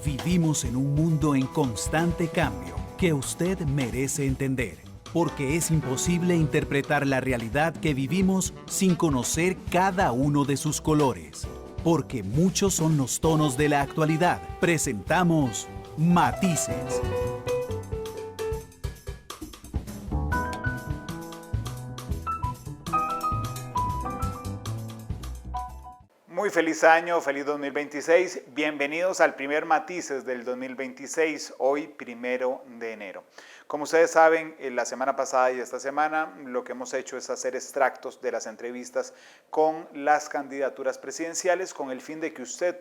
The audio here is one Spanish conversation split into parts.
Vivimos en un mundo en constante cambio que usted merece entender, porque es imposible interpretar la realidad que vivimos sin conocer cada uno de sus colores. Porque muchos son los tonos de la actualidad, presentamos Matices. Muy feliz año, feliz 2026. Bienvenidos al primer Matices del 2026, hoy 1 de enero. Como ustedes saben, la semana pasada y esta semana lo que hemos hecho es hacer extractos de las entrevistas con las candidaturas presidenciales con el fin de que usted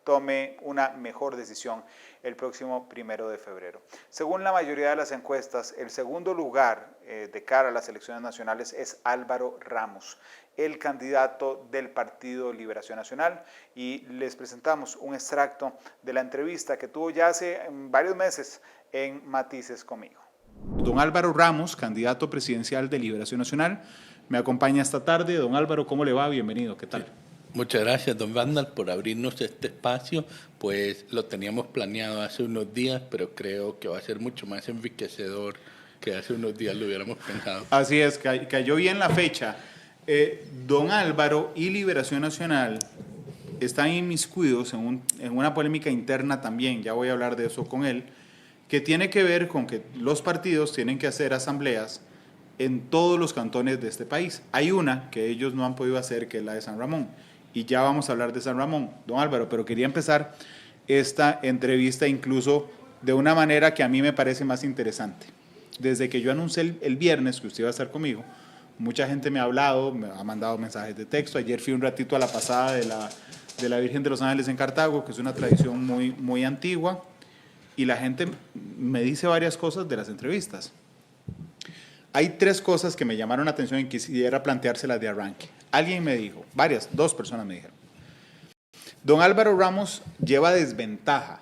tome una mejor decisión el próximo 1 de febrero. Según la mayoría de las encuestas, el segundo lugar de cara a las elecciones nacionales es Álvaro Ramos, el candidato del Partido Liberación Nacional, y les presentamos un extracto de la entrevista que tuvo ya hace varios meses en Matices conmigo. Don Álvaro Ramos, candidato presidencial de Liberación Nacional, me acompaña esta tarde. Don Álvaro, ¿cómo le va? Bienvenido, ¿qué tal? Muchas gracias, don Vandal, por abrirnos este espacio. Pues lo teníamos planeado hace unos días, pero creo que va a ser mucho más enriquecedor que hace unos días lo hubiéramos pensado. Así es, cayó bien la fecha. Don Álvaro y Liberación Nacional están inmiscuidos en una polémica interna también, ya voy a hablar de eso con él, que tiene que ver con que los partidos tienen que hacer asambleas en todos los cantones de este país. Hay una que ellos no han podido hacer, que es la de San Ramón, y ya vamos a hablar de San Ramón, don Álvaro, pero quería empezar esta entrevista incluso de una manera que a mí me parece más interesante. Desde que yo anuncié el viernes que usted iba a estar conmigo, mucha gente me ha hablado, me ha mandado mensajes de texto. Ayer fui un ratito a la pasada de la Virgen de los Ángeles en Cartago, que es una tradición muy, muy antigua, y la gente me dice varias cosas de las entrevistas. Hay tres cosas que me llamaron la atención y quisiera planteárselas de arranque. Alguien me dijo, dos personas me dijeron, don Álvaro Ramos lleva desventaja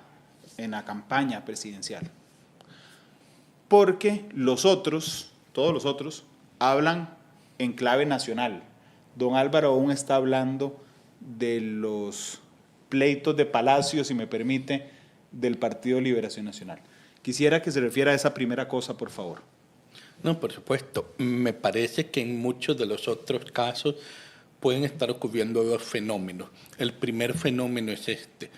en la campaña presidencial porque todos los otros, hablan en clave nacional. Don Álvaro aún está hablando de los pleitos de Palacio, si me permite, del Partido Liberación Nacional. Quisiera que se refiera a esa primera cosa, por favor. No, por supuesto. Me parece que en muchos de los otros casos pueden estar ocurriendo dos fenómenos. El primer fenómeno es este.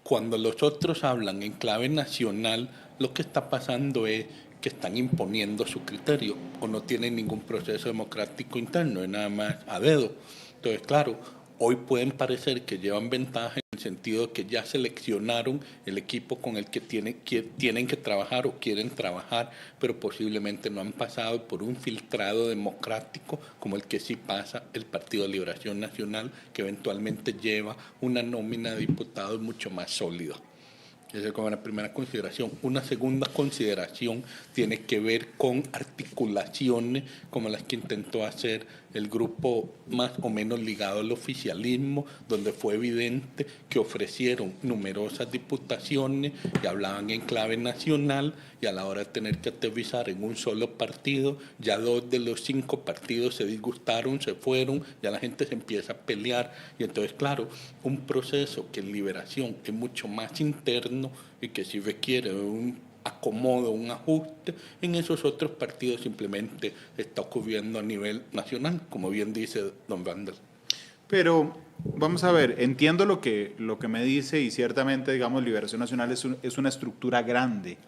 Cuando los otros hablan en clave nacional, lo que está pasando es que están imponiendo su criterio o no tienen ningún proceso democrático interno, es nada más a dedo. Entonces, claro, hoy pueden parecer que llevan ventaja en el sentido de que ya seleccionaron el equipo con el que tienen que trabajar o quieren trabajar, pero posiblemente no han pasado por un filtrado democrático como el que sí pasa el Partido de Liberación Nacional, que eventualmente lleva una nómina de diputados mucho más sólida. Esa es como la primera consideración. Una segunda consideración tiene que ver con articulaciones como las que intentó hacer el grupo más o menos ligado al oficialismo, donde fue evidente que ofrecieron numerosas diputaciones y hablaban en clave nacional, y a la hora de tener que aterrizar en un solo partido, ya 2 de los 5 partidos se disgustaron, se fueron, ya la gente se empieza a pelear, y entonces, claro, un proceso que en Liberación es mucho más interno y que sí requiere un acomodo, un ajuste, en esos otros partidos simplemente está ocurriendo a nivel nacional, como bien dice don Vandal. Pero vamos a ver, entiendo lo que me dice, y ciertamente, digamos, Liberación Nacional es una estructura grande,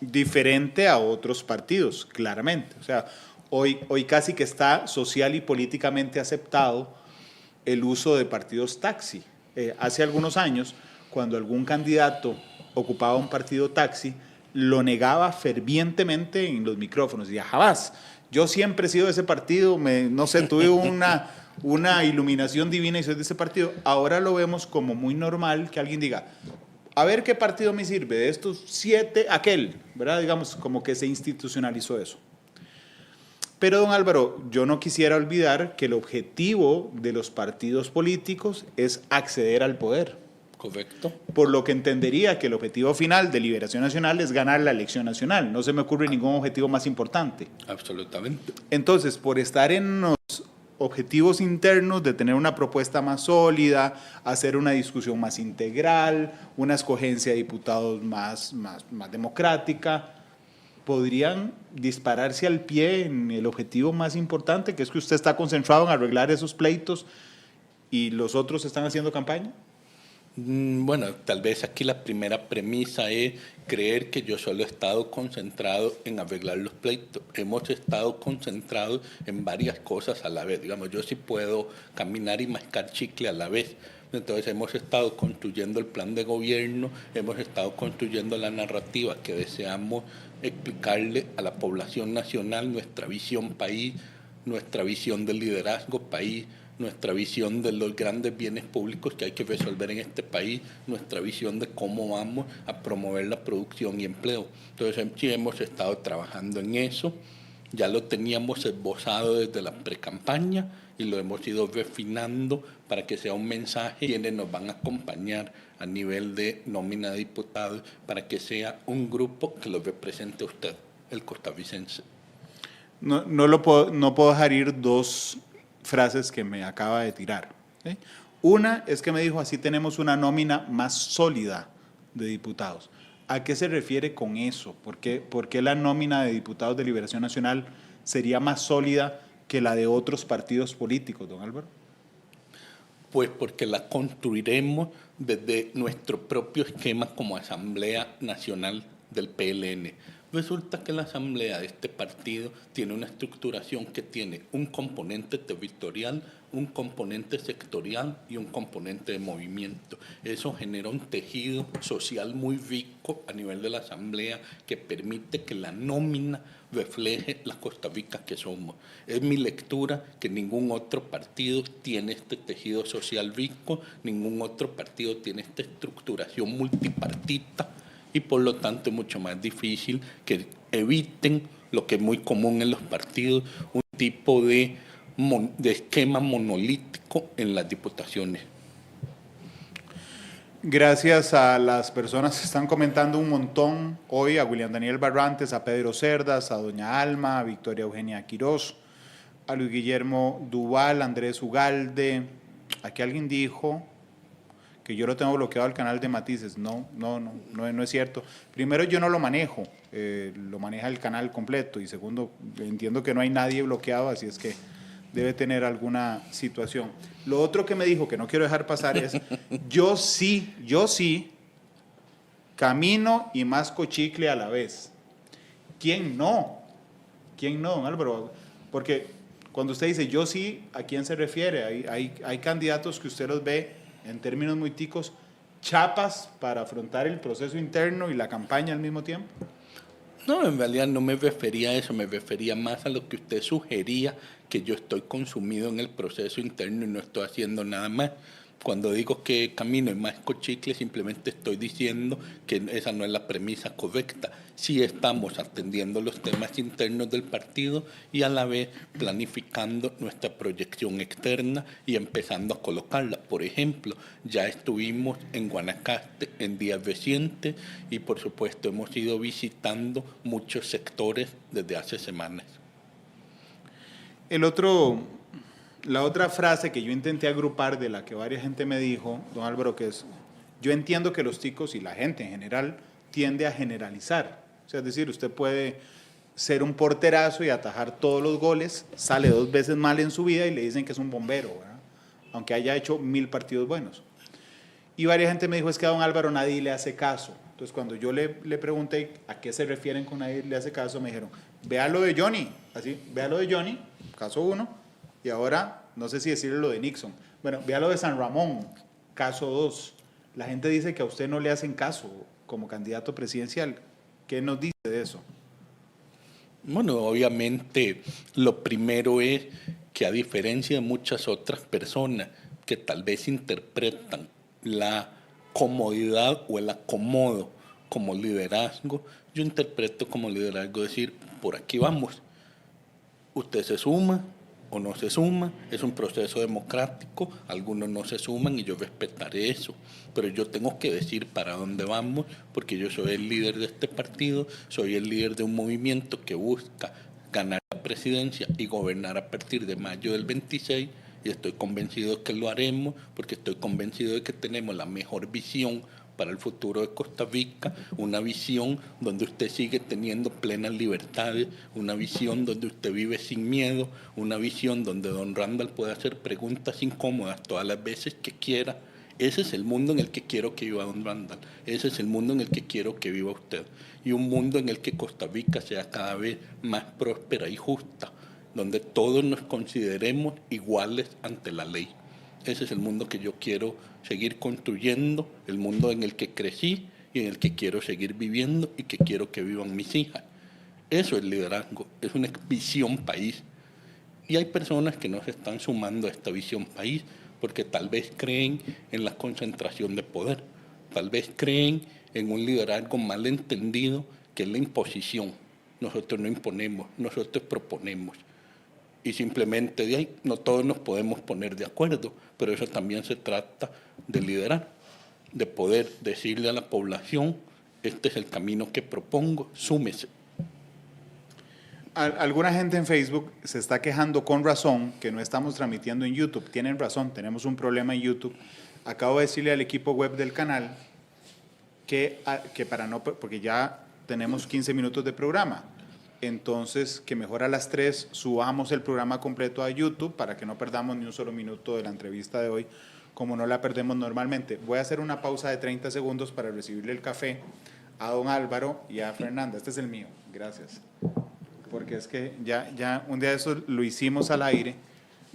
diferente a otros partidos, claramente. O sea, hoy casi que está social y políticamente aceptado el uso de partidos taxi. Hace algunos años, cuando algún candidato ocupaba un partido taxi, lo negaba fervientemente en los micrófonos. Decía, jamás, yo siempre he sido de ese partido, no sé, tuve una iluminación divina y soy de ese partido. Ahora lo vemos como muy normal que alguien diga, a ver qué partido me sirve, de estos 7, aquel, ¿verdad? Digamos, como que se institucionalizó eso. Pero, don Álvaro, yo no quisiera olvidar que el objetivo de los partidos políticos es acceder al poder. Correcto. Por lo que entendería que el objetivo final de Liberación Nacional es ganar la elección nacional. No se me ocurre ningún objetivo más importante. Absolutamente. Entonces, por estar en objetivos internos de tener una propuesta más sólida, hacer una discusión más integral, una escogencia de diputados más democrática, podrían dispararse al pie en el objetivo más importante, que es que usted está concentrado en arreglar esos pleitos y los otros están haciendo campaña? Bueno, tal vez aquí la primera premisa es creer que yo solo he estado concentrado en arreglar los pleitos. Hemos estado concentrados en varias cosas a la vez. Digamos, yo sí puedo caminar y mascar chicle a la vez. Entonces hemos estado construyendo el plan de gobierno, hemos estado construyendo la narrativa que deseamos explicarle a la población nacional, nuestra visión país, nuestra visión del liderazgo país, nuestra visión de los grandes bienes públicos que hay que resolver en este país, nuestra visión de cómo vamos a promover la producción y empleo. Entonces sí hemos estado trabajando en eso, ya lo teníamos esbozado desde la precampaña y lo hemos ido refinando para que sea un mensaje quienes nos van a acompañar a nivel de nómina de diputados, para que sea un grupo que lo represente a usted, el costarricense. No puedo dejar ir dos frases que me acaba de tirar, ¿sí? Una es que me dijo, así tenemos una nómina más sólida de diputados. ¿A qué se refiere con eso? ¿Por qué la nómina de diputados de Liberación Nacional sería más sólida que la de otros partidos políticos, don Álvaro? Pues porque la construiremos desde nuestro propio esquema como Asamblea Nacional del PLN. Resulta que la asamblea de este partido tiene una estructuración que tiene un componente territorial, un componente sectorial y un componente de movimiento. Eso genera un tejido social muy rico a nivel de la asamblea que permite que la nómina refleje la Costa Rica que somos. Es mi lectura que ningún otro partido tiene este tejido social rico, ningún otro partido tiene esta estructuración multipartita, y por lo tanto es mucho más difícil que eviten lo que es muy común en los partidos, un tipo de esquema monolítico en las diputaciones. Gracias a las personas que están comentando un montón hoy, a William Daniel Barrantes, a Pedro Cerdas, a doña Alma, a Victoria Eugenia Quirós, a Luis Guillermo Duval, a Andrés Ugalde. Aquí alguien dijo que yo lo tengo bloqueado al canal de Matices. No es cierto. Primero, yo no lo manejo, lo maneja el canal completo, y segundo, entiendo que no hay nadie bloqueado, así es que debe tener alguna situación. Lo otro que me dijo, que no quiero dejar pasar, es yo sí camino y masco chicle a la vez. ¿Quién no? ¿Quién no, don Álvaro? Porque cuando usted dice yo sí, ¿a quién se refiere? Hay candidatos que usted los ve, en términos muy ticos, chapas para afrontar el proceso interno y la campaña al mismo tiempo. No, en realidad no me refería a eso, me refería más a lo que usted sugería, que yo estoy consumido en el proceso interno y no estoy haciendo nada más. Cuando digo que camino y masco chicle, simplemente estoy diciendo que esa no es la premisa correcta. Sí estamos atendiendo los temas internos del partido y a la vez planificando nuestra proyección externa y empezando a colocarla. Por ejemplo, ya estuvimos en Guanacaste en días recientes y por supuesto hemos ido visitando muchos sectores desde hace semanas. La otra frase que yo intenté agrupar, de la que varias gente me dijo, don Álvaro, que es, yo entiendo que los ticos y la gente en general tiende a generalizar. O sea, es decir, usted puede ser un porterazo y atajar todos los goles, sale 2 veces mal en su vida y le dicen que es un bombero, ¿verdad? Aunque haya hecho 1000 partidos buenos. Y varias gente me dijo, es que a don Álvaro nadie le hace caso. Entonces, cuando yo le pregunté a qué se refieren con nadie le hace caso, me dijeron, vea lo de Johnny, así, vea lo de Johnny, caso 1, y ahora, no sé si decirle lo de Nixon. Bueno, vea lo de San Ramón, caso 2. La gente dice que a usted no le hacen caso como candidato presidencial. ¿Qué nos dice de eso? Bueno, obviamente lo primero es que a diferencia de muchas otras personas que tal vez interpretan la comodidad o el acomodo como liderazgo, yo interpreto como liderazgo decir, por aquí vamos, usted se suma o no se suma, es un proceso democrático, algunos no se suman y yo respetaré eso, pero yo tengo que decir para dónde vamos, porque yo soy el líder de este partido, soy el líder de un movimiento que busca ganar las presidencia y gobernar a partir de mayo del 26, y estoy convencido de que lo haremos, porque estoy convencido de que tenemos la mejor visión para el futuro de Costa Rica, una visión donde usted sigue teniendo plenas libertades, una visión donde usted vive sin miedo, una visión donde don Randall puede hacer preguntas incómodas todas las veces que quiera. Ese es el mundo en el que quiero que viva don Randall, ese es el mundo en el que quiero que viva usted, y un mundo en el que Costa Rica sea cada vez más próspera y justa, donde todos nos consideremos iguales ante la ley. Ese es el mundo que yo quiero seguir construyendo, el mundo en el que crecí y en el que quiero seguir viviendo y que quiero que vivan mis hijas. Eso es liderazgo, es una visión país. Y hay personas que no se están sumando a esta visión país porque tal vez creen en la concentración de poder, tal vez creen en un liderazgo mal entendido que es la imposición. Nosotros no imponemos, nosotros proponemos. Y simplemente de ahí no todos nos podemos poner de acuerdo, pero eso también se trata de liderar, de poder decirle a la población, este es el camino que propongo, súmese. Alguna gente en Facebook se está quejando con razón que no estamos transmitiendo en YouTube. Tienen razón, tenemos un problema en YouTube. Acabo de decirle al equipo web del canal que para no, porque ya tenemos 15 minutos de programa. Entonces, que mejor a las 3 subamos el programa completo a YouTube para que no perdamos ni un solo minuto de la entrevista de hoy, como no la perdemos normalmente. Voy a hacer una pausa de 30 segundos para recibirle el café a don Álvaro y a Fernanda. Este es el mío, gracias. Porque es que ya un día de eso lo hicimos al aire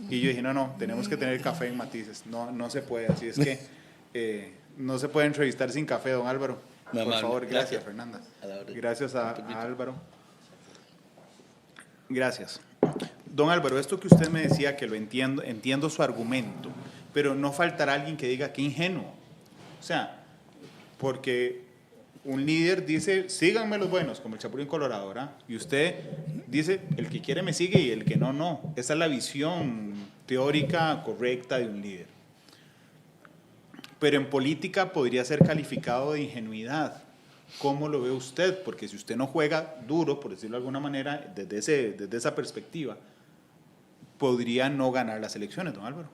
y yo dije, no, tenemos que tener café en Matices. No se puede, así es que no se puede entrevistar sin café, don Álvaro. Por favor, gracias, Fernanda. Gracias a Álvaro. Gracias. Don Álvaro, esto que usted me decía, que lo entiendo su argumento, pero no faltará alguien que diga que ingenuo. O sea, porque un líder dice, síganme los buenos, como el Chapulín Colorado, ¿verdad? Y usted dice, el que quiere me sigue y el que no, no. Esa es la visión teórica correcta de un líder. Pero en política podría ser calificado de ingenuidad. ¿Cómo lo ve usted? Porque si usted no juega duro, por decirlo de alguna manera, desde esa perspectiva, podría no ganar las elecciones, don Álvaro.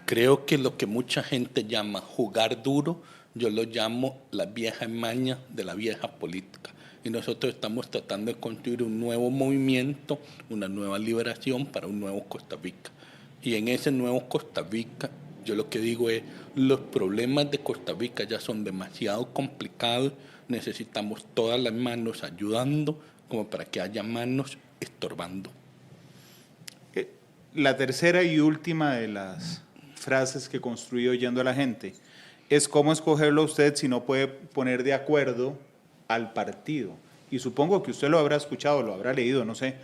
Creo que lo que mucha gente llama jugar duro, yo lo llamo la vieja maña de la vieja política. Y nosotros estamos tratando de construir un nuevo movimiento, una nueva liberación para un nuevo Costa Rica. Y en ese nuevo Costa Rica, yo lo que digo es, los problemas de Costa Rica ya son demasiado complicados, necesitamos todas las manos ayudando como para que haya manos estorbando. La tercera y última de las frases que construí oyendo a la gente es cómo escogerlo usted si no puede poner de acuerdo al partido. Y supongo que usted lo habrá escuchado, lo habrá leído, no sé,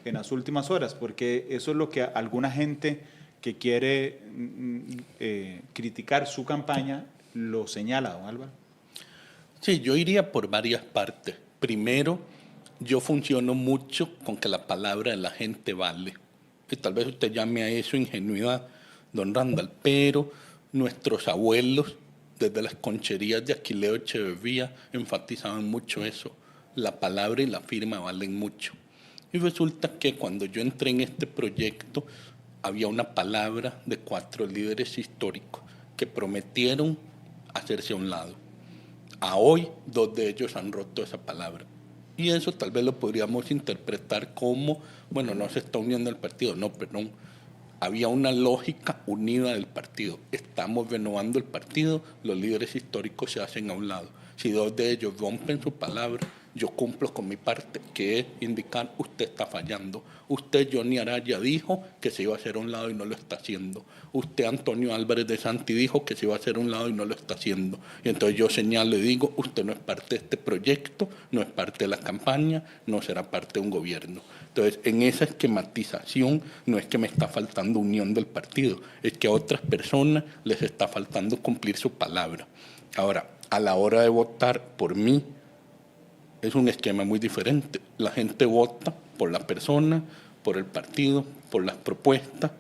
en las últimas horas, porque eso es lo que alguna gente que quiere criticar su campaña lo señala, don Álvaro. Sí, yo iría por varias partes. Primero, yo funciono mucho con que la palabra de la gente vale. Y tal vez usted llame a eso ingenuidad, don Randall, pero nuestros abuelos, desde las concherías de Aquileo Echeverría, enfatizaban mucho eso. La palabra y la firma valen mucho. Y resulta que cuando yo entré en este proyecto, había una palabra de 4 líderes históricos que prometieron hacerse a un lado. A hoy, 2 de ellos han roto esa palabra. Y eso tal vez lo podríamos interpretar como, bueno, no se está uniendo al partido. No, perdón. Había una lógica unida del partido. Estamos renovando el partido, los líderes históricos se hacen a un lado. Si 2 de ellos rompen su palabra, yo cumplo con mi parte, que es indicar, usted está fallando. Usted, Johnny Araya, dijo que se iba a hacer a un lado y no lo está haciendo. Usted, Antonio Álvarez de Santi, dijo que se iba a hacer a un lado y no lo está haciendo. Y entonces yo señalo y digo, usted no es parte de este proyecto, no es parte de la campaña, no será parte de un gobierno. Entonces, en esa esquematización no es que me está faltando unión del partido, es que a otras personas les está faltando cumplir su palabra. Ahora, a la hora de votar por mí, es un esquema muy diferente. La gente vota por la persona, por el partido, por las propuestas.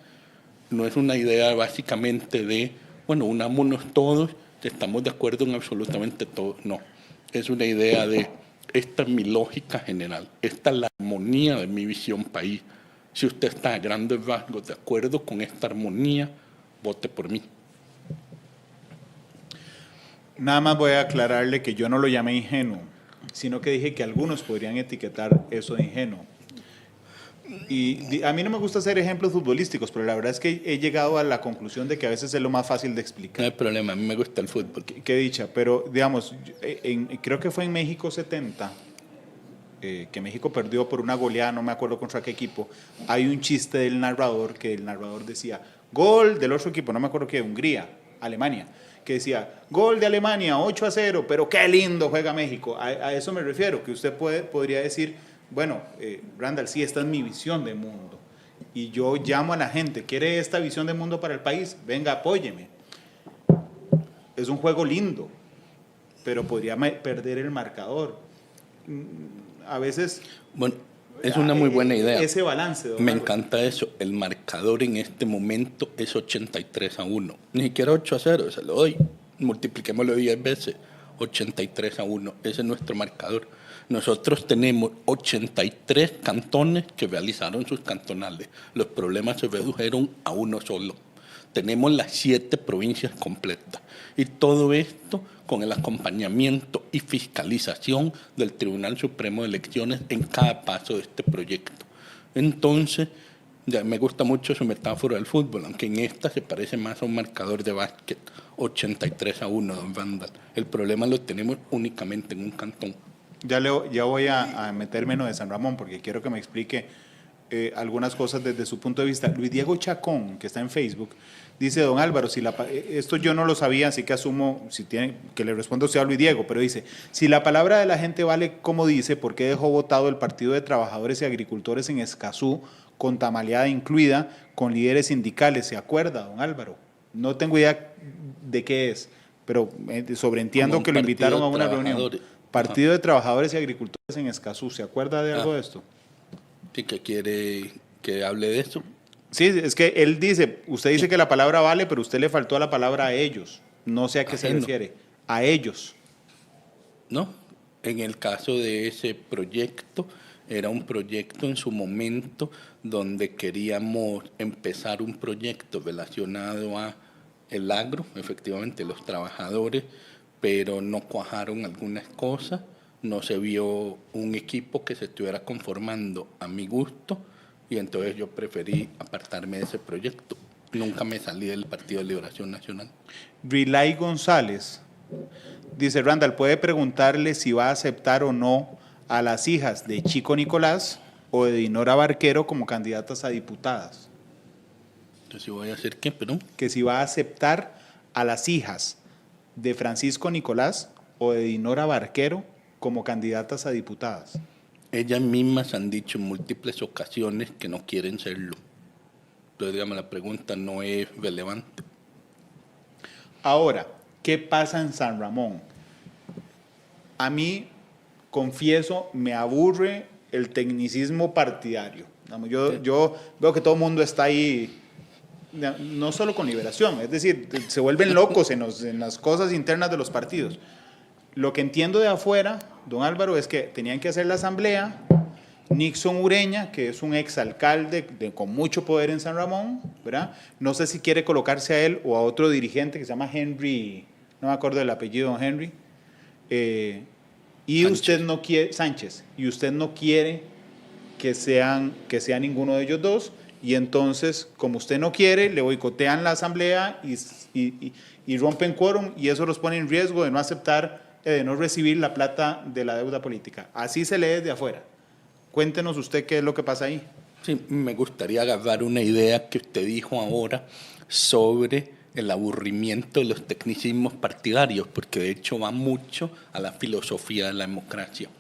No es una idea básicamente de, bueno, unámonos todos, estamos de acuerdo en absolutamente todo. No, es una idea de esta es mi lógica general, esta es la armonía de mi visión país. Si usted está a grandes rasgos de acuerdo con esta armonía, vote por mí. Nada más voy a aclararle que yo no lo llamé ingenuo, sino que dije que algunos podrían etiquetar eso de ingenuo. Y a mí no me gusta hacer ejemplos futbolísticos, pero la verdad es que he llegado a la conclusión de que a veces es lo más fácil de explicar. No hay problema, a mí me gusta el fútbol. Qué dicha, pero digamos, creo que fue en México 70, que México perdió por una goleada, no me acuerdo contra qué equipo. Hay un chiste del narrador, que el narrador decía, gol del otro equipo, no me acuerdo qué, Hungría, Alemania, que decía, gol de Alemania, 8-0, pero qué lindo juega México. A eso me refiero, que usted podría decir, bueno, Randall, sí, esta es mi visión de mundo. Y yo llamo a la gente, ¿quiere esta visión de mundo para el país? Venga, apóyeme. Es un juego lindo, pero podría perder el marcador. A veces... Bueno, es una muy buena idea. Ese balance. Me encanta eso. El marcador en este momento es 83-1. Ni siquiera 8-0, se lo doy. Multipliquémoslo 10 veces. 83-1. Ese es nuestro marcador. Nosotros tenemos 83 cantones que realizaron sus cantonales. Los problemas se redujeron a uno solo. Tenemos las 7 provincias completas. Y todo esto con el acompañamiento y fiscalización del Tribunal Supremo de Elecciones en cada paso de este proyecto. Entonces, ya me gusta mucho su metáfora del fútbol, aunque en esta se parece más a un marcador de básquet. 83-1, don Randall. El problema lo tenemos únicamente en un cantón. Ya voy a meterme en lo de San Ramón, porque quiero que me explique algunas cosas desde su punto de vista. Luis Diego Chacón, que está en Facebook, dice, don Álvaro, esto yo no lo sabía, así que asumo que le respondo sea a Luis Diego, pero dice, si la palabra de la gente vale como dice, ¿por qué dejó votado el Partido de Trabajadores y Agricultores en Escazú, con tamaleada incluida, con líderes sindicales? ¿Se acuerda, don Álvaro? No tengo idea de qué es, pero sobreentiendo que lo invitaron a una reunión. Partido de Trabajadores y Agricultores en Escazú, ¿se acuerda de algo de esto? Sí, que quiere que hable de eso. Sí, es que él dice, usted dice que la palabra vale, pero usted le faltó a la palabra a ellos. No sé a qué se refiere. A ellos. No, en el caso de ese proyecto, era un proyecto en su momento donde queríamos empezar un proyecto relacionado a el agro, efectivamente los trabajadores, pero no cuajaron algunas cosas, no se vio un equipo que se estuviera conformando a mi gusto, y entonces yo preferí apartarme de ese proyecto. Nunca me salí del Partido de Liberación Nacional. Rilay González dice, Randall, ¿puede preguntarle si va a aceptar o no a las hijas de Chico Nicolás o de Dinora Barquero como candidatas a diputadas? Entonces, ¿si voy a hacer qué, perdón? Que si va a aceptar a las hijas de Francisco Nicolás o de Dinora Barquero como candidatas a diputadas. Ellas mismas han dicho en múltiples ocasiones que no quieren serlo. Entonces, digamos, la pregunta no es relevante. Ahora, ¿qué pasa en San Ramón? A mí, confieso, me aburre el tecnicismo partidario. Yo veo que todo el mundo está ahí, no solo con Liberación, es decir, se vuelven locos en las cosas internas de los partidos. Lo que entiendo de afuera, don Álvaro, es que tenían que hacer la asamblea. Nixon Ureña, que es un exalcalde con mucho poder en San Ramón, ¿verdad? No sé si quiere colocarse a él o a otro dirigente que se llama Henry, no me acuerdo del apellido, don Henry, y Sánchez. Usted no quiere, Sánchez, y usted no quiere que sea ninguno de ellos dos, y entonces, como usted no quiere, le boicotean la asamblea y rompen quórum, y eso los pone en riesgo de no aceptar, de no recibir la plata de la deuda política. Así se lee desde afuera. Cuéntenos usted qué es lo que pasa ahí. Sí, me gustaría agarrar una idea que usted dijo ahora sobre el aburrimiento de los tecnicismos partidarios, porque de hecho va mucho a la filosofía de la democracia.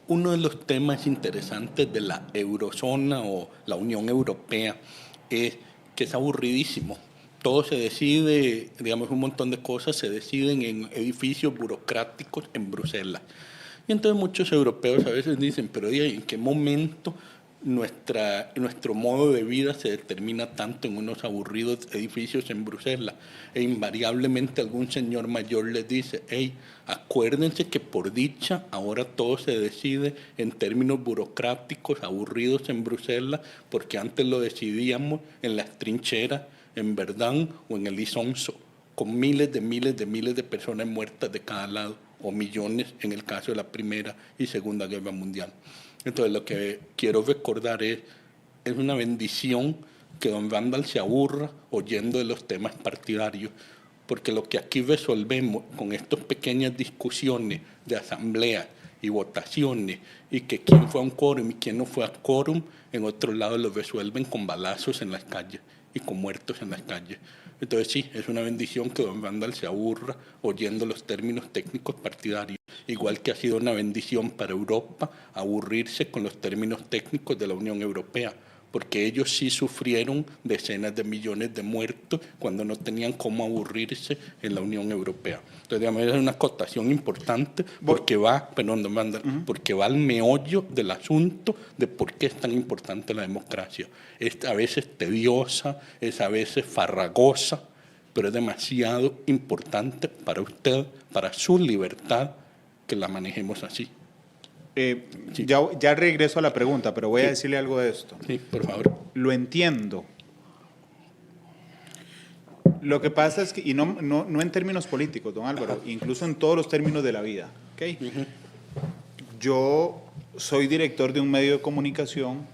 Uno de los temas interesantes de la eurozona o la Unión Europea es que es aburridísimo. Todo se decide, digamos, un montón de cosas se deciden en edificios burocráticos en Bruselas. Y entonces muchos europeos a veces dicen, pero ¿en qué momento nuestro modo de vida se determina tanto en unos aburridos edificios en Bruselas, e invariablemente algún señor mayor les dice: hey, acuérdense que por dicha ahora todo se decide en términos burocráticos aburridos en Bruselas, porque antes lo decidíamos en las trincheras, en Verdun o en el Isonzo, con miles de personas muertas de cada lado, o millones en el caso de la Primera y Segunda Guerra Mundial. Entonces, lo que quiero recordar es una bendición que don Randall se aburra oyendo de los temas partidarios, porque lo que aquí resolvemos con estas pequeñas discusiones de asamblea y votaciones, y que quién fue a un quórum y quién no fue a quórum, en otros lados lo resuelven con balazos en las calles y con muertos en las calles. Entonces sí, es una bendición que don Randall se aburra oyendo los términos técnicos partidarios, igual que ha sido una bendición para Europa aburrirse con los términos técnicos de la Unión Europea, porque ellos sí sufrieron decenas de millones de muertos cuando no tenían cómo aburrirse en la Unión Europea. Entonces, digamos, es una acotación importante porque va, perdón, don Randall, porque va al meollo del asunto de por qué es tan importante la democracia. Es a veces tediosa, es a veces farragosa, pero es demasiado importante para usted, para su libertad, que la manejemos así. Sí. Ya regreso a la pregunta, pero voy a decirle algo de esto. Sí, por favor. Lo entiendo. Lo que pasa es que, y no en términos políticos, don Álvaro, incluso en todos los términos de la vida. ¿Okay? Yo soy director de un medio de comunicación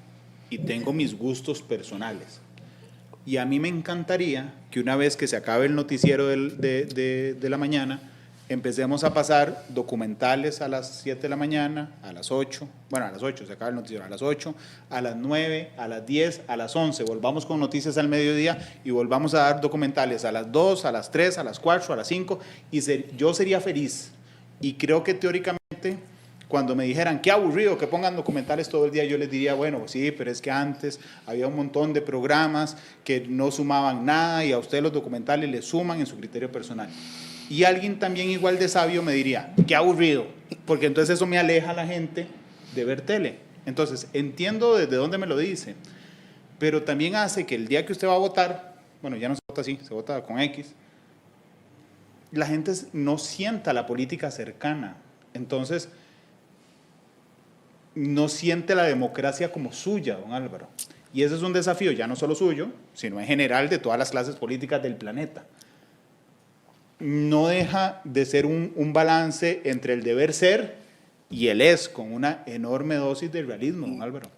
y tengo mis gustos personales. Y a mí me encantaría que una vez que se acabe el noticiero de la mañana, empecemos a pasar documentales a las 7 de la mañana, a las 8, bueno, a las 8 se acaba el noticiero, a las 8, a las 9, a las 10, a las 11, volvamos con noticias al mediodía y volvamos a dar documentales a las 2, a las 3, a las 4, a las 5, y yo sería feliz. Y creo que teóricamente, cuando me dijeran, qué aburrido que pongan documentales todo el día, yo les diría, bueno, sí, pero es que antes había un montón de programas que no sumaban nada y a ustedes los documentales les suman en su criterio personal. Y alguien también igual de sabio me diría, qué aburrido, porque entonces eso me aleja a la gente de ver tele. Entonces, entiendo desde dónde me lo dice, pero también hace que el día que usted va a votar, bueno, ya no se vota así, se vota con X, la gente no sienta la política cercana. Entonces, no siente la democracia como suya, don Álvaro. Y ese es un desafío ya no solo suyo, sino en general de todas las clases políticas del planeta. No deja de ser un balance entre el deber ser y el es, con una enorme dosis de realismo, don Álvaro.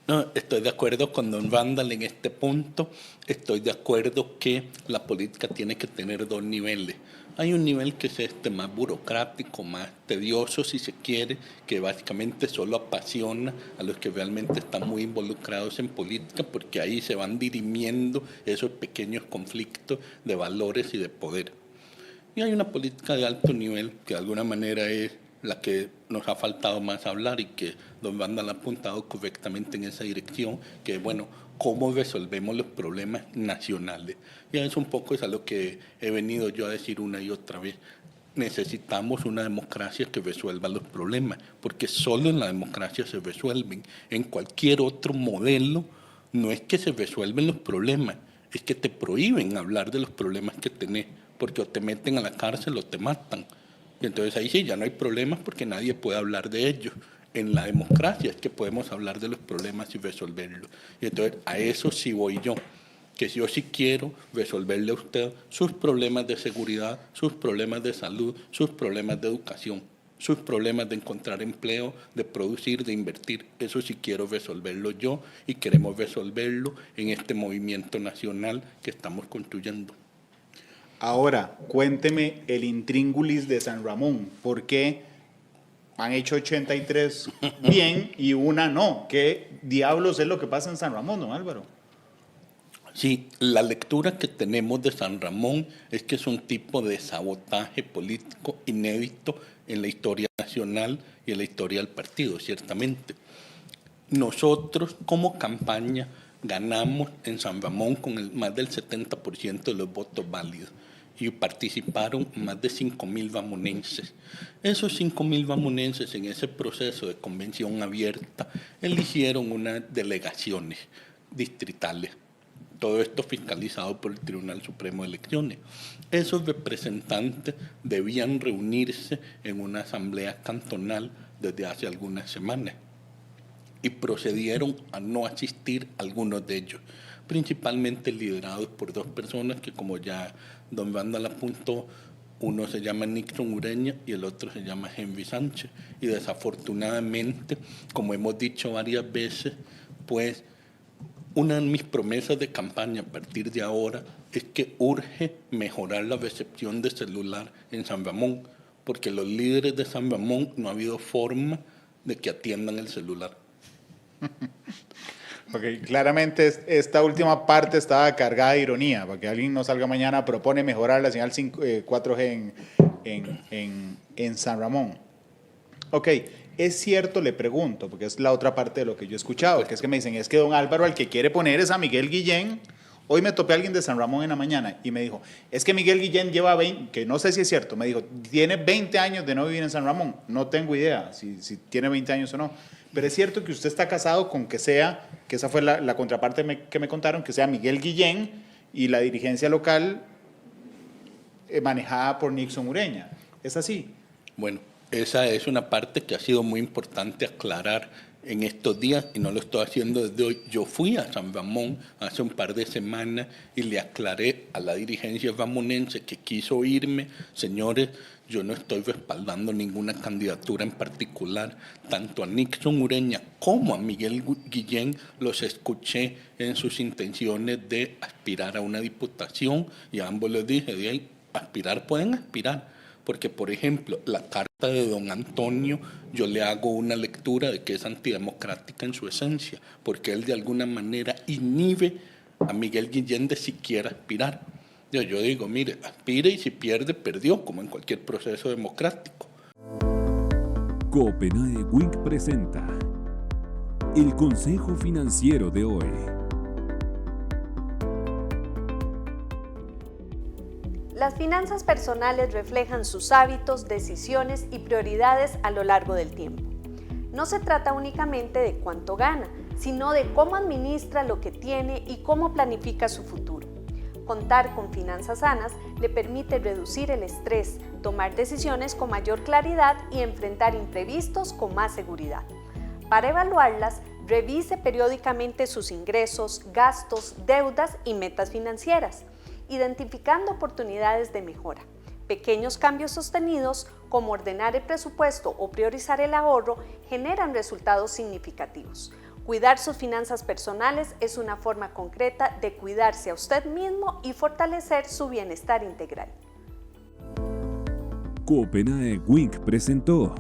No, estoy de acuerdo con don Randall en este punto. Estoy de acuerdo que la política tiene que tener dos niveles. Hay un nivel que es más burocrático, más tedioso, si se quiere, que básicamente solo apasiona a los que realmente están muy involucrados en política, porque ahí se van dirimiendo esos pequeños conflictos de valores y de poder. Y hay una política de alto nivel que de alguna manera es la que nos ha faltado más hablar y que don Randall ha apuntado correctamente en esa dirección, que es, bueno, cómo resolvemos los problemas nacionales. Y eso un poco es a lo que he venido yo a decir una y otra vez. Necesitamos una democracia que resuelva los problemas, porque solo en la democracia se resuelven. En cualquier otro modelo no es que se resuelven los problemas, es que te prohíben hablar de los problemas que tenés, porque o te meten a la cárcel o te matan. Y entonces ahí sí, ya no hay problemas porque nadie puede hablar de ellos. En la democracia es que podemos hablar de los problemas y resolverlos. Y entonces a eso sí voy yo, que yo sí quiero resolverle a usted sus problemas de seguridad, sus problemas de salud, sus problemas de educación, sus problemas de encontrar empleo, de producir, de invertir. Eso sí quiero resolverlo yo y queremos resolverlo en este movimiento nacional que estamos construyendo. Ahora, cuénteme el intríngulis de San Ramón. ¿Por qué han hecho 83 bien y una no? ¿Qué diablos es lo que pasa en San Ramón, don Álvaro? Sí, la lectura que tenemos de San Ramón es que es un tipo de sabotaje político inédito en la historia nacional y en la historia del partido, ciertamente. Nosotros, como campaña, ganamos en San Ramón con más del 70% de los votos válidos. y participaron más de 5.000 bamonenses. Esos 5.000 bamonenses en ese proceso de convención abierta eligieron unas delegaciones distritales. Todo esto fiscalizado por el Tribunal Supremo de Elecciones. Esos representantes debían reunirse en una asamblea cantonal desde hace algunas semanas y procedieron a no asistir algunos de ellos, principalmente liderados por dos personas que, como ya don Randall apuntó, uno se llama Nixon Ureña y el otro se llama Henry Sánchez. Y desafortunadamente, como hemos dicho varias veces, pues una de mis promesas de campaña a partir de ahora es que urge mejorar la recepción de celular en San Ramón, porque los líderes de San Ramón no ha habido forma de que atiendan el celular. Ok, claramente esta última parte estaba cargada de ironía, para que alguien no salga mañana, propone mejorar la señal 4G en San Ramón. Ok, es cierto, le pregunto, porque es la otra parte de lo que yo he escuchado, que es que me dicen, es que don Álvaro al que quiere poner es a Miguel Guillén. Hoy me topé a alguien de San Ramón en la mañana y me dijo, es que Miguel Guillén lleva 20, que no sé si es cierto, me dijo, tiene 20 años de no vivir en San Ramón. No tengo idea si tiene 20 años o no. Pero es cierto que usted está casado con que sea, que esa fue la contraparte que me contaron, que sea Miguel Guillén y la dirigencia local manejada por Nixon Ureña. ¿Es así? Bueno, esa es una parte que ha sido muy importante aclarar en estos días y no lo estoy haciendo desde hoy. Yo fui a San Ramón hace un par de semanas y le aclaré a la dirigencia ramonense que quiso irme, señores, yo no estoy respaldando ninguna candidatura en particular. Tanto a Nixon Ureña como a Miguel Guillén los escuché en sus intenciones de aspirar a una diputación y a ambos les dije, de ahí, aspirar pueden aspirar. Porque, por ejemplo, la carta de don Antonio, yo le hago una lectura de que es antidemocrática en su esencia, porque él de alguna manera inhibe a Miguel Guillén de siquiera aspirar. Yo digo, mire, aspire y si pierde, perdió, como en cualquier proceso democrático. Copenhague Wink presenta el Consejo Financiero de hoy. Las finanzas personales reflejan sus hábitos, decisiones y prioridades a lo largo del tiempo. No se trata únicamente de cuánto gana, sino de cómo administra lo que tiene y cómo planifica su futuro. Contar con finanzas sanas le permite reducir el estrés, tomar decisiones con mayor claridad y enfrentar imprevistos con más seguridad. Para evaluarlas, revise periódicamente sus ingresos, gastos, deudas y metas financieras, identificando oportunidades de mejora. Pequeños cambios sostenidos, como ordenar el presupuesto o priorizar el ahorro, generan resultados significativos. Cuidar sus finanzas personales es una forma concreta de cuidarse a usted mismo y fortalecer su bienestar integral. Copenhague Wink presentó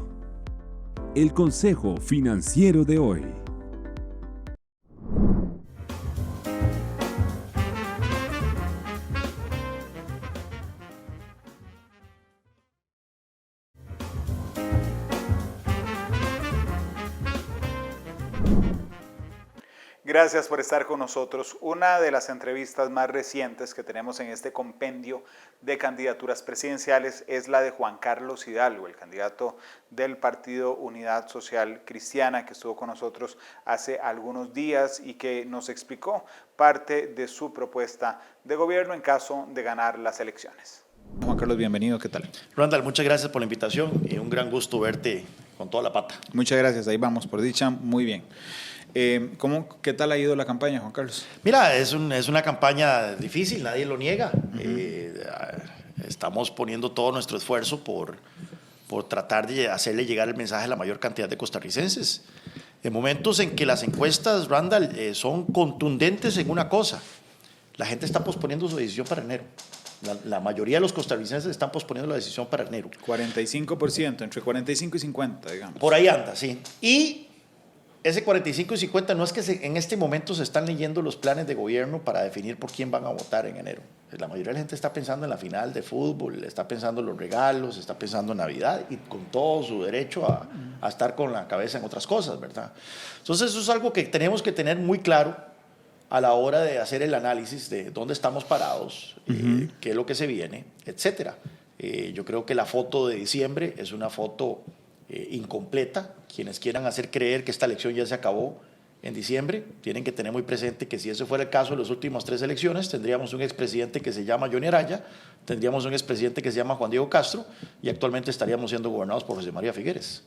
el Consejo Financiero de hoy. Gracias por estar con nosotros. Una de las entrevistas más recientes que tenemos en este compendio de candidaturas presidenciales es la de Juan Carlos Hidalgo, el candidato del Partido Unidad Social Cristiana, que estuvo con nosotros hace algunos días y que nos explicó parte de su propuesta de gobierno en caso de ganar las elecciones. Juan Carlos, bienvenido, ¿qué tal? Randall, muchas gracias por la invitación y un gran gusto verte con toda la pata. Muchas gracias, ahí vamos, por dicha, muy bien. ¿Qué tal ha ido la campaña, Juan Carlos? Mira, es una campaña difícil, nadie lo niega. Estamos poniendo todo nuestro esfuerzo por tratar de hacerle llegar el mensaje a la mayor cantidad de costarricenses. En momentos en que las encuestas, Randall, son contundentes en una cosa, la gente está posponiendo su decisión para enero. La mayoría de los costarricenses están posponiendo la decisión para enero. 45%, entre 45 y 50, digamos. Por ahí anda, sí. Y ese 45 y 50 no es que en este momento se están leyendo los planes de gobierno para definir por quién van a votar en enero. La mayoría de la gente está pensando en la final de fútbol, está pensando en los regalos, está pensando en Navidad y con todo su derecho a estar con la cabeza en otras cosas, ¿verdad? Entonces eso es algo que tenemos que tener muy claro a la hora de hacer el análisis de dónde estamos parados, qué es lo que se viene, etc. Yo creo que la foto de diciembre es una foto incompleta. Quienes quieran hacer creer que esta elección ya se acabó en diciembre, tienen que tener muy presente que si ese fuera el caso en las últimas 3 elecciones, tendríamos un expresidente que se llama Johnny Araya, tendríamos un expresidente que se llama Juan Diego Castro y actualmente estaríamos siendo gobernados por José María Figueres.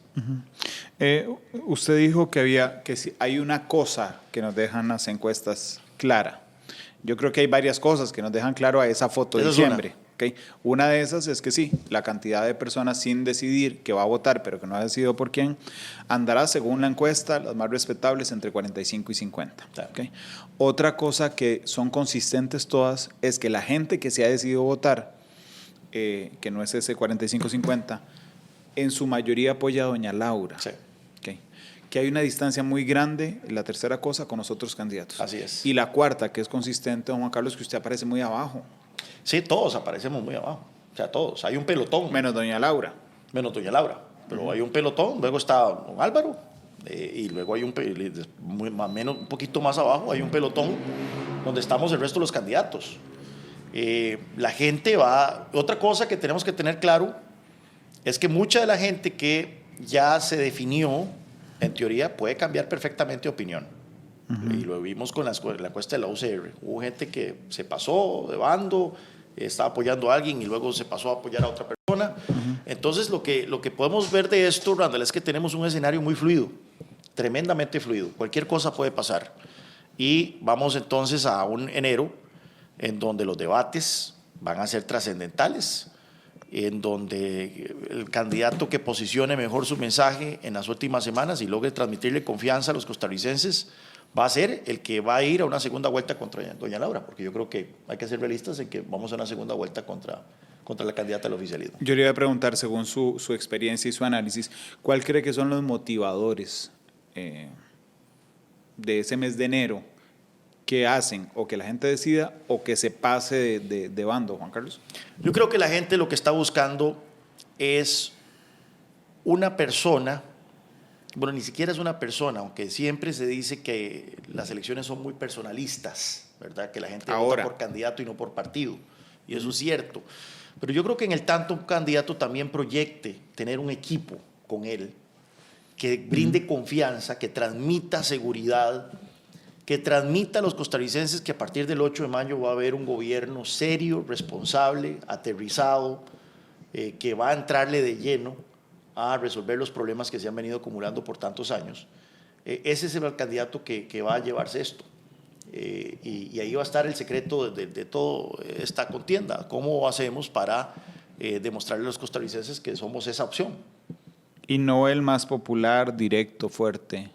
Usted dijo que si hay una cosa que nos dejan las encuestas clara. Yo creo que hay varias cosas que nos dejan claro a esa foto de diciembre. ¿Okay? Una de esas es que sí, la cantidad de personas sin decidir que va a votar, pero que no ha decidido por quién, andará, según la encuesta, las más respetables, entre 45 y 50. ¿Okay? Otra cosa que son consistentes todas es que la gente que se ha decidido votar, que no es ese 45-50, en su mayoría apoya a doña Laura. Sí. ¿Okay? Que hay una distancia muy grande, la tercera cosa, con los otros candidatos. Así es. Y la cuarta, que es consistente, don Juan Carlos, que usted aparece muy abajo. Sí, todos aparecemos muy abajo. O sea, todos. Hay un pelotón. Menos doña Laura. Menos doña Laura. Pero hay un pelotón. Luego está don Álvaro. Y luego hay un poquito más abajo, hay un pelotón donde estamos el resto de los candidatos. La gente va... Otra cosa que tenemos que tener claro es que mucha de la gente que ya se definió, en teoría, puede cambiar perfectamente de opinión. Y lo vimos con la encuesta de la UCR. Hubo gente que se pasó de bando, estaba apoyando a alguien y luego se pasó a apoyar a otra persona. Entonces, lo que podemos ver de esto, Randall, es que tenemos un escenario muy fluido, tremendamente fluido. Cualquier cosa puede pasar. Y vamos entonces a un enero en donde los debates van a ser trascendentales, en donde el candidato que posicione mejor su mensaje en las últimas semanas y logre transmitirle confianza a los costarricenses va a ser el que va a ir a una segunda vuelta contra doña Laura, porque yo creo que hay que ser realistas en que vamos a una segunda vuelta contra la candidata del oficialismo. Yo le iba a preguntar, según su experiencia y su análisis, ¿cuál cree que son los motivadores de ese mes de enero que hacen o que la gente decida o que se pase de bando, Juan Carlos? Yo creo que la gente lo que está buscando es una persona. Bueno, ni siquiera es una persona, aunque siempre se dice que las elecciones son muy personalistas, ¿verdad? Que la gente vota por candidato y no por partido, y eso es cierto. Pero yo creo que en el tanto un candidato también proyecte tener un equipo con él, que brinde confianza, que transmita seguridad, que transmita a los costarricenses que a partir del 8 de mayo va a haber un gobierno serio, responsable, aterrizado, que va a entrarle de lleno a resolver los problemas que se han venido acumulando por tantos años. Ese es el candidato que va a llevarse esto. Y ahí va a estar el secreto de toda esta contienda. ¿Cómo hacemos para demostrarle a los costarricenses que somos esa opción? Y no el más popular, directo, fuerte.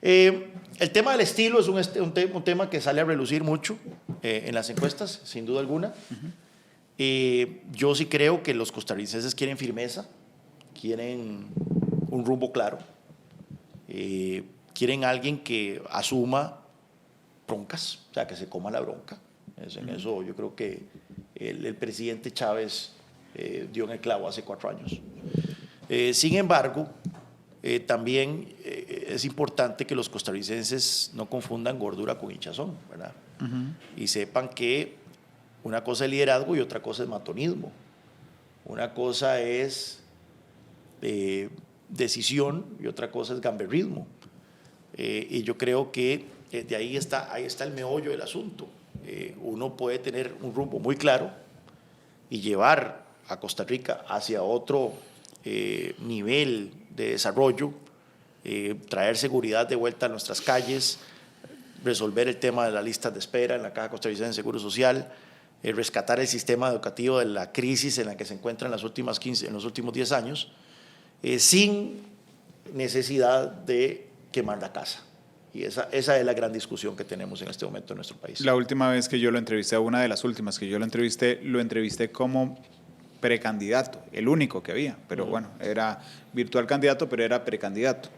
El tema del estilo es un tema que sale a relucir mucho en las encuestas, sin duda alguna. Yo sí creo que los costarricenses quieren firmeza, quieren un rumbo claro, quieren alguien que asuma broncas, o sea, que se coma la bronca. En eso yo creo que el presidente Chávez dio en el clavo hace 4 años. Sin embargo, también es importante que los costarricenses no confundan gordura con hinchazón, ¿verdad? Y sepan que una cosa es liderazgo y otra cosa es matonismo. Una cosa es decisión y otra cosa es gamberrismo. Y yo creo que de ahí está el meollo del asunto. Uno puede tener un rumbo muy claro y llevar a Costa Rica hacia otro nivel de desarrollo, traer seguridad de vuelta a nuestras calles, resolver el tema de las listas de espera en la Caja Costarricense de Seguro Social, rescatar el sistema educativo de la crisis en la que se encuentra en los últimos 10 años, sin necesidad de quemar la casa. Y esa es la gran discusión que tenemos en este momento en nuestro país. La última vez que yo lo entrevisté, una de las últimas que yo lo entrevisté como precandidato, el único que había, pero bueno, era virtual candidato, pero era precandidato.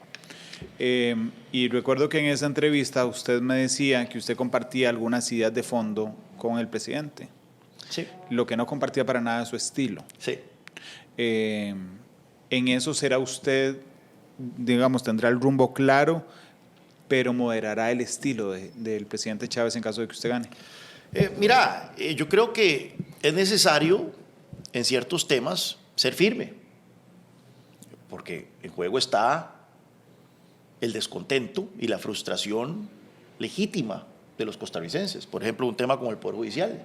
Y recuerdo que en esa entrevista usted me decía que usted compartía algunas ideas de fondo con el presidente. Sí. Lo que no compartía para nada es su estilo. Sí. En eso será usted, digamos, tendrá el rumbo claro pero moderará el estilo del presidente Chávez en caso de que usted gane. Yo creo que es necesario en ciertos temas ser firme, porque en juego está el descontento y la frustración legítima de los costarricenses. Por ejemplo, un tema como el Poder Judicial.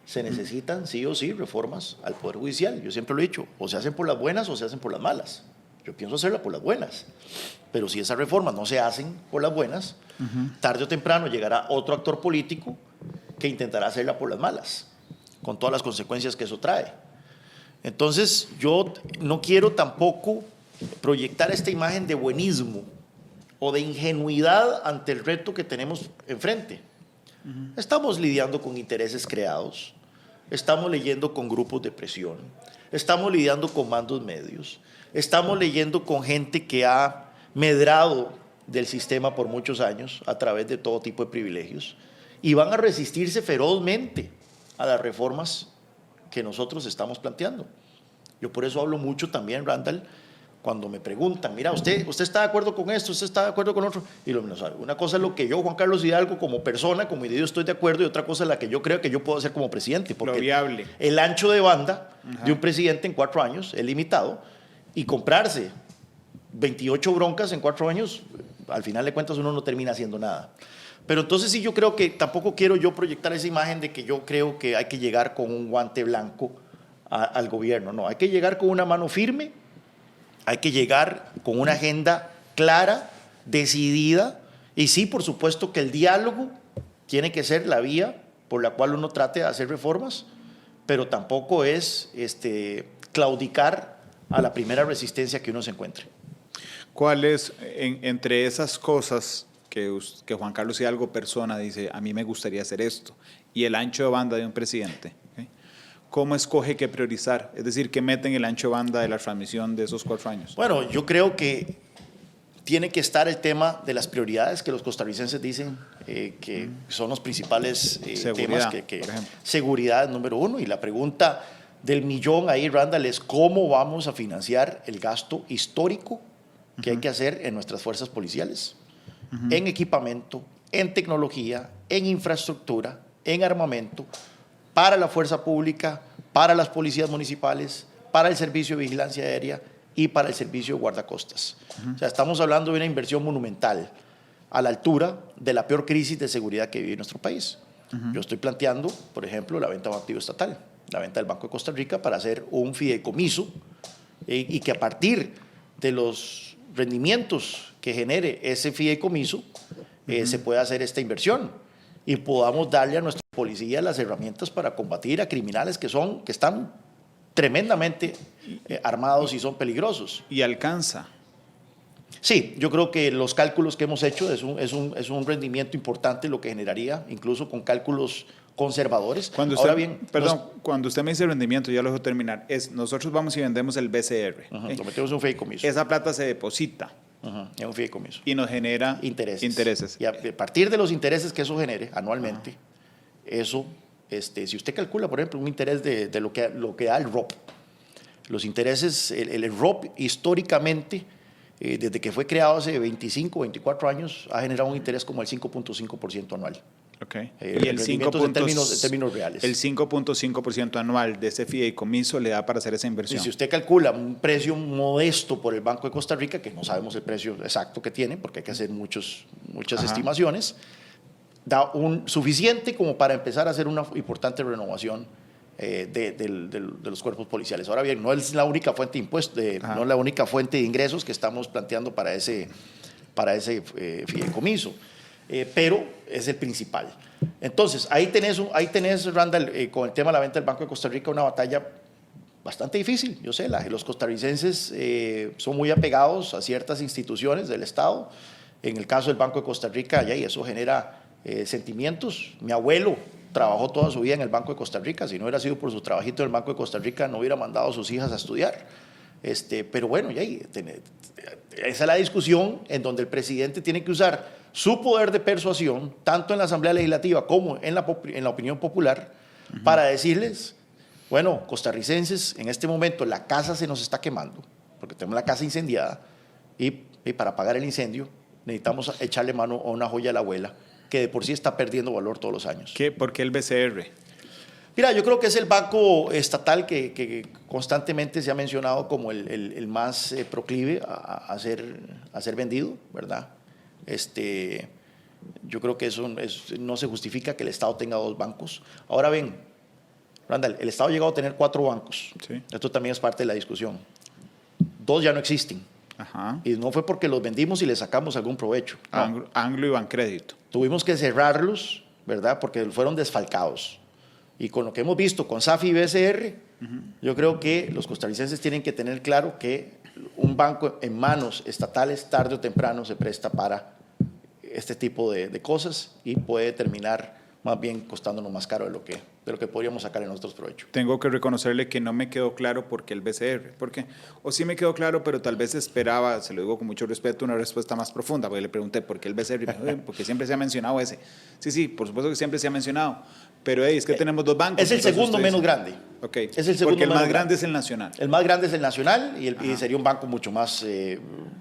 Se necesitan sí o sí reformas al Poder Judicial. Yo siempre lo he dicho, o se hacen por las buenas o se hacen por las malas. Yo pienso hacerla por las buenas, pero si esas reformas no se hacen por las buenas, tarde o temprano llegará otro actor político que intentará hacerla por las malas, con todas las consecuencias que eso trae. Entonces, yo no quiero tampoco proyectar esta imagen de buenismo o de ingenuidad ante el reto que tenemos enfrente. Estamos lidiando con intereses creados, estamos leyendo con grupos de presión, estamos lidiando con mandos medios, estamos leyendo con gente que ha medrado del sistema por muchos años a través de todo tipo de privilegios y van a resistirse ferozmente a las reformas que nosotros estamos planteando. Yo por eso hablo mucho también, Randall, cuando me preguntan, mira, ¿usted está de acuerdo con esto? ¿Usted está de acuerdo con otro? Y una cosa es lo que yo, Juan Carlos Hidalgo, como persona, como individuo, estoy de acuerdo, y otra cosa es la que yo creo que yo puedo hacer como presidente. Porque lo viable. El ancho de banda de un presidente en 4 años es limitado, y comprarse 28 broncas en 4 años, al final de cuentas uno no termina haciendo nada. Pero entonces sí, yo creo que tampoco quiero yo proyectar esa imagen de que yo creo que hay que llegar con un guante blanco al gobierno. No, hay que llegar con una mano firme, hay que llegar con una agenda clara, decidida, y sí, por supuesto que el diálogo tiene que ser la vía por la cual uno trate de hacer reformas, pero tampoco es claudicar a la primera resistencia que uno se encuentre. ¿Cuál es, entre esas cosas que Juan Carlos Hidalgo persona dice, a mí me gustaría hacer esto, y el ancho de banda de un presidente, ¿okay? ¿Cómo escoge qué priorizar? Es decir, ¿qué mete en el ancho de banda de la transmisión de esos 4 años? Bueno, yo creo que tiene que estar el tema de las prioridades que los costarricenses dicen que son los principales temas. Seguridad, número 1, y la pregunta del millón ahí, Randall, es cómo vamos a financiar el gasto histórico que hay que hacer en nuestras fuerzas policiales, en equipamiento, en tecnología, en infraestructura, en armamento, para la fuerza pública, para las policías municipales, para el servicio de vigilancia aérea y para el servicio de guardacostas. O sea, estamos hablando de una inversión monumental a la altura de la peor crisis de seguridad que vive nuestro país. Yo estoy planteando, por ejemplo, la venta de un activo estatal, la venta del Banco de Costa Rica para hacer un fideicomiso y que a partir de los rendimientos que genere ese fideicomiso se pueda hacer esta inversión y podamos darle a nuestra policía las herramientas para combatir a criminales que están tremendamente armados y son peligrosos. ¿Y alcanza? Sí, yo creo que los cálculos que hemos hecho es un rendimiento importante lo que generaría, incluso con cálculos conservadores. Cuando usted me dice rendimiento, ya lo dejo terminar, nosotros vamos y vendemos el BCR. Lo metemos en un fideicomiso. Esa plata se deposita. En un fideicomiso. Y nos genera intereses. Y a partir de los intereses que eso genere anualmente, eso, si usted calcula, por ejemplo, un interés de lo que da el ROP, los intereses, el ROP históricamente, desde que fue creado hace 25, 24 años, ha generado un interés como el 5.5% anual. Okay. Y el 5 en términos reales. El 5.5% anual de ese fideicomiso le da para hacer esa inversión. Y si usted calcula un precio modesto por el Banco de Costa Rica, que no sabemos el precio exacto que tiene, porque hay que hacer muchas estimaciones, da un suficiente como para empezar a hacer una importante renovación de los cuerpos policiales. Ahora bien, no es la única fuente de impuestos, no es la única fuente de ingresos que estamos planteando para ese fideicomiso. Pero es el principal. Entonces, ahí tenés Randall, con el tema de la venta del Banco de Costa Rica, una batalla bastante difícil. Yo sé, los costarricenses son muy apegados a ciertas instituciones del Estado. En el caso del Banco de Costa Rica, y eso genera sentimientos. Mi abuelo trabajó toda su vida en el Banco de Costa Rica. Si no hubiera sido por su trabajito en el Banco de Costa Rica, no hubiera mandado a sus hijas a estudiar. Pero bueno, esa es la discusión en donde el presidente tiene que usar su poder de persuasión, tanto en la Asamblea Legislativa como en la opinión popular, para decirles, bueno, costarricenses, en este momento la casa se nos está quemando, porque tenemos la casa incendiada, y para apagar el incendio necesitamos echarle mano a una joya de la abuela que de por sí está perdiendo valor todos los años. ¿Por qué el BCR? Mira, yo creo que es el banco estatal que constantemente se ha mencionado como el más proclive a ser vendido, ¿verdad? Yo creo que eso no se justifica que el Estado tenga dos bancos. Ahora ven, Randall, el Estado ha llegado a tener 4 bancos. Sí. Esto también es parte de la discusión. 2 ya no existen. Ajá. Y no fue porque los vendimos y les sacamos algún provecho. No. Anglo y Bancrédito. Tuvimos que cerrarlos, ¿verdad? Porque fueron desfalcados. Y con lo que hemos visto con SAFI y BCR, yo creo que los costarricenses tienen que tener claro que un banco en manos estatales tarde o temprano se presta para este tipo de cosas y puede terminar más bien costándonos más caro de lo que podríamos sacar en nuestros provechos. Tengo que reconocerle que no me quedó claro por qué el BCR. O sí me quedó claro, pero tal vez esperaba, se lo digo con mucho respeto, una respuesta más profunda, porque le pregunté por qué el BCR, y me dijo, porque siempre se ha mencionado ese. Sí, por supuesto que siempre se ha mencionado, pero es que tenemos 2 bancos. Es el segundo menos grande. Ok, es el segundo porque el más grande. grande es el Nacional. El más grande es el Nacional y sería un banco mucho más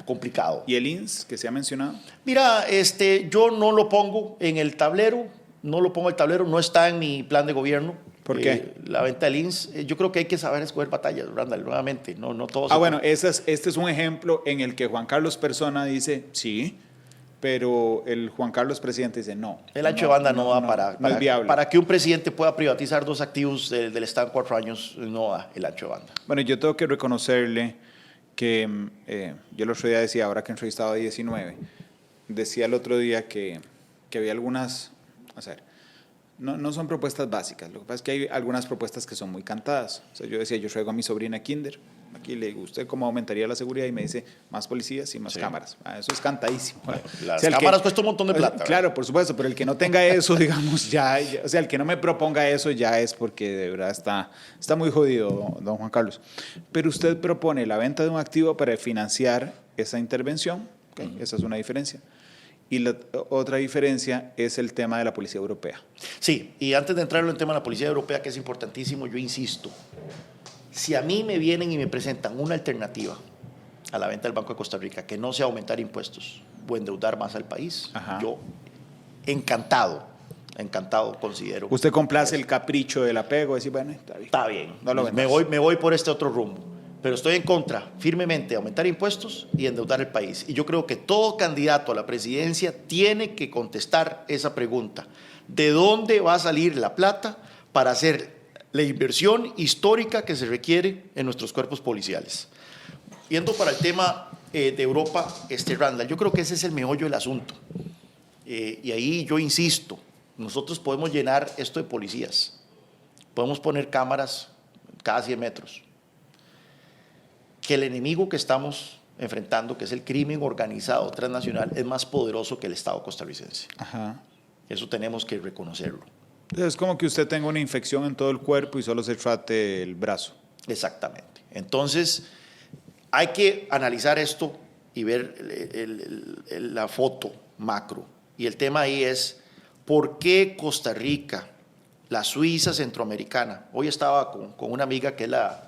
complicado. ¿Y el INS que se ha mencionado? Mira, yo no lo pongo en el tablero, no está en mi plan de gobierno. ¿Por qué? La venta del INS, yo creo que hay que saber escoger batallas, Randall, nuevamente, no todos. Bueno, este es un ejemplo en el que Juan Carlos Persona dice, sí, pero el Juan Carlos presidente dice, no. El ancho de banda no da no es viable. Para que un presidente pueda privatizar 2 activos del Estado en 4 años, no da el ancho de banda. Bueno, yo tengo que reconocerle que yo el otro día decía, ahora que he entrevistado a 19, decía el otro día que había algunas, no son propuestas básicas, lo que pasa es que hay algunas propuestas que son muy cantadas. O sea, yo decía, yo traigo a mi sobrina Kinder, aquí le digo, ¿usted cómo aumentaría la seguridad? Y me dice, más policías y más cámaras. Eso es cantadísimo. Bueno, las cámaras cuestan un montón de plata. Claro, por supuesto, pero el que no tenga eso, digamos, el que no me proponga eso ya es porque de verdad está muy jodido, don Juan Carlos. Pero usted propone la venta de un activo para financiar esa intervención, ¿okay? Esa es una diferencia. Y la otra diferencia es el tema de la Policía Europea. Sí, y antes de entrar en el tema de la Policía Europea, que es importantísimo, yo insisto, si a mí me vienen y me presentan una alternativa a la venta del Banco de Costa Rica, que no sea aumentar impuestos o endeudar más al país, yo encantado considero. ¿Usted complace el capricho del apego? Decir, bueno, está bien, no lo me voy por este otro rumbo. Pero estoy en contra firmemente de aumentar impuestos y endeudar el país. Y yo creo que todo candidato a la presidencia tiene que contestar esa pregunta. ¿De dónde va a salir la plata para hacer la inversión histórica que se requiere en nuestros cuerpos policiales? Yendo para el tema de Europa, Randall, yo creo que ese es el meollo del asunto. Y ahí yo insisto, nosotros podemos llenar esto de policías. Podemos poner cámaras cada 100 metros. Que el enemigo que estamos enfrentando, que es el crimen organizado transnacional, es más poderoso que el Estado costarricense. Ajá. Eso tenemos que reconocerlo. Es como que usted tenga una infección en todo el cuerpo y solo se trate el brazo. Exactamente. Entonces, hay que analizar esto y ver la foto macro. Y el tema ahí es, ¿por qué Costa Rica, la Suiza centroamericana? Hoy estaba con una amiga que es la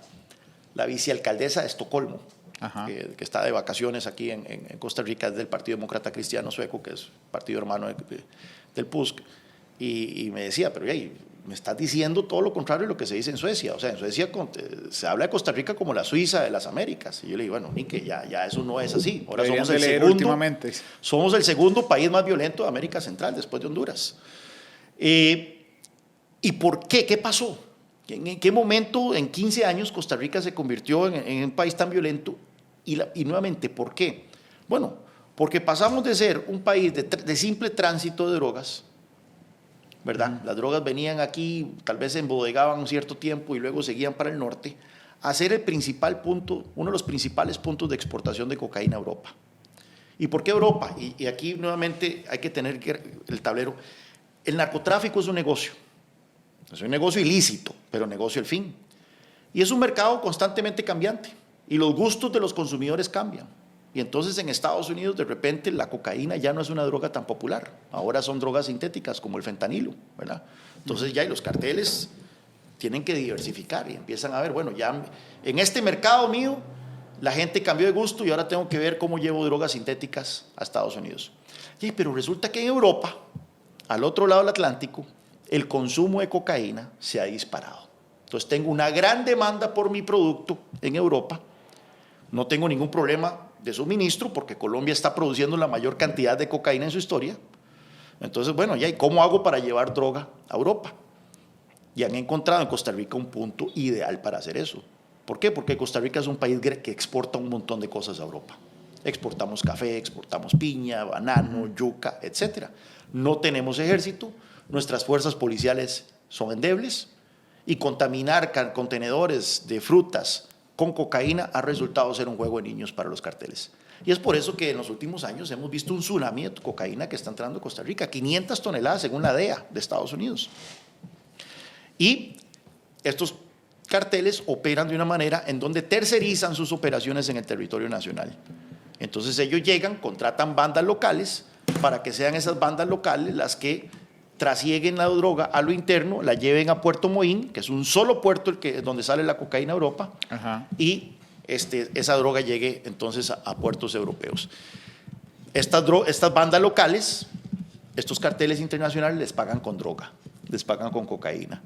vicealcaldesa de Estocolmo, que está de vacaciones aquí en Costa Rica, es del Partido Demócrata Cristiano Sueco, que es partido hermano del PUSC, y me decía, pero me estás diciendo todo lo contrario de lo que se dice en Suecia. O sea, en Suecia se habla de Costa Rica como la Suiza de las Américas. Y yo le digo, bueno, ni que ya eso no es así. Ahora somos el segundo país más violento de América Central, después de Honduras. ¿Y por qué? ¿Qué pasó? ¿En qué momento, en 15 años, Costa Rica se convirtió en un país tan violento? Y nuevamente, ¿por qué? Bueno, porque pasamos de ser un país de simple tránsito de drogas, ¿verdad? Las drogas venían aquí, tal vez se embodegaban un cierto tiempo y luego seguían para el norte, a ser uno de los principales puntos de exportación de cocaína a Europa. ¿Y por qué Europa? Y aquí nuevamente hay que tener el tablero. El narcotráfico es un negocio. Es un negocio ilícito, pero negocio al fin. Y es un mercado constantemente cambiante. Y los gustos de los consumidores cambian. Y entonces en Estados Unidos de repente la cocaína ya no es una droga tan popular. Ahora son drogas sintéticas como el fentanilo, ¿verdad? Entonces ya los carteles tienen que diversificar y empiezan a ver, bueno, ya en este mercado mío la gente cambió de gusto y ahora tengo que ver cómo llevo drogas sintéticas a Estados Unidos. Sí, pero resulta que en Europa, al otro lado del Atlántico, el consumo de cocaína se ha disparado. Entonces tengo una gran demanda por mi producto en Europa. No tengo ningún problema de suministro porque Colombia está produciendo la mayor cantidad de cocaína en su historia. Entonces, bueno, ¿y cómo hago para llevar droga a Europa? Y han encontrado en Costa Rica un punto ideal para hacer eso. ¿Por qué? Porque Costa Rica es un país que exporta un montón de cosas a Europa. Exportamos café, exportamos piña, banano, yuca, etc. No tenemos ejército, nuestras fuerzas policiales son endebles y contaminar contenedores de frutas con cocaína ha resultado ser un juego de niños para los carteles. Y es por eso que en los últimos años hemos visto un tsunami de cocaína que está entrando a Costa Rica, 500 toneladas según la DEA de Estados Unidos. Y estos carteles operan de una manera en donde tercerizan sus operaciones en el territorio nacional. Entonces ellos llegan, contratan bandas locales para que sean esas bandas locales las que trasieguen la droga a lo interno, la lleven a Puerto Moín, que es un solo puerto donde sale la cocaína a Europa, y esa droga llegue entonces a puertos europeos. Estas bandas locales, estos carteles internacionales les pagan con droga, les pagan con cocaína.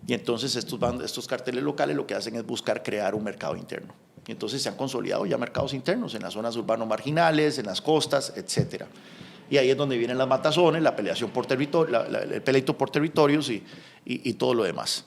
Y entonces estos carteles locales lo que hacen es buscar crear un mercado interno. Y entonces se han consolidado ya mercados internos en las zonas urbanos marginales, en las costas, etcétera. Y ahí es donde vienen las matazones, la peleación por territorio, el pleito por territorios y todo lo demás.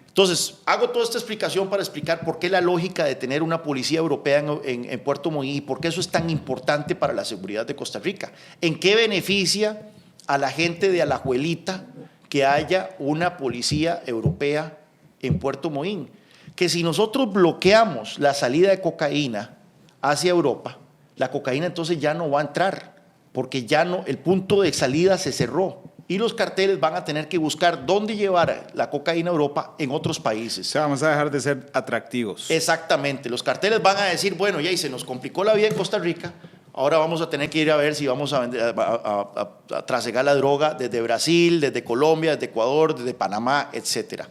Entonces, hago toda esta explicación para explicar por qué la lógica de tener una policía europea en Puerto Moín y por qué eso es tan importante para la seguridad de Costa Rica. ¿En qué beneficia a la gente de Alajuelita que haya una policía europea en Puerto Moín? Que si nosotros bloqueamos la salida de cocaína hacia Europa, la cocaína entonces ya no va a entrar, porque ya no, el punto de salida se cerró y los carteles van a tener que buscar dónde llevar la cocaína a Europa en otros países. O sea, vamos a dejar de ser atractivos. Exactamente, los carteles van a decir, bueno, ya se nos complicó la vida en Costa Rica, ahora vamos a tener que ir a ver si vamos a trasegar la droga desde Brasil, desde Colombia, desde Ecuador, desde Panamá, etcétera.